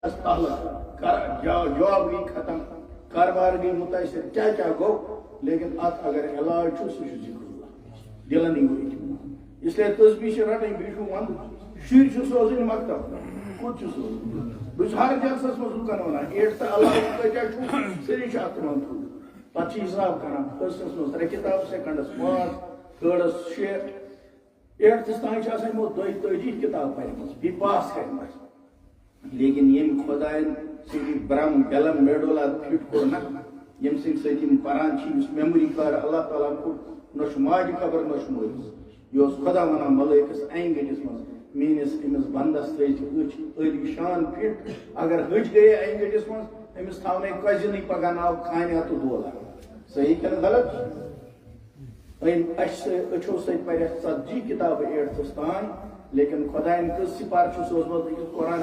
job گئی ختم کاروبار گئی متاثر کیا گو لیکن ات اگر علاج سہ ذکر اللہ دلن ہی گو اس لیے تسبیح رٹن بیٹھو وند شر سوزن مکتب کت سوزن بس ہر جلسس مز لکن ونان 8 تو اللہ کتیا سری ات من پتہ حساب کران فسٹس مز 3 کتاب سیکنڈس 5 تھرڈس 6 8تھس تان یمو 32 کتاب پڑھ بی پاس کر لیکن یم خدائن سی برم بلم میڈولا فٹ کورنا یم سن ستم پران اس میموری کار اللہ تعالیٰ کو نش ماج خبر نش مولس یہ خدا ونان ملائکس این گٹس مز مینس امس بندس تھچ علی شان فٹ اگر ہچ گئے این گٹس مز امس تھونے کزنی پگہ ناو کھانے تو دولا صحیح کہ غلط اچھو سی پڑھ 40 کتاب 8تھس تان لیکن خدائن کس سپار سوزمت قرآن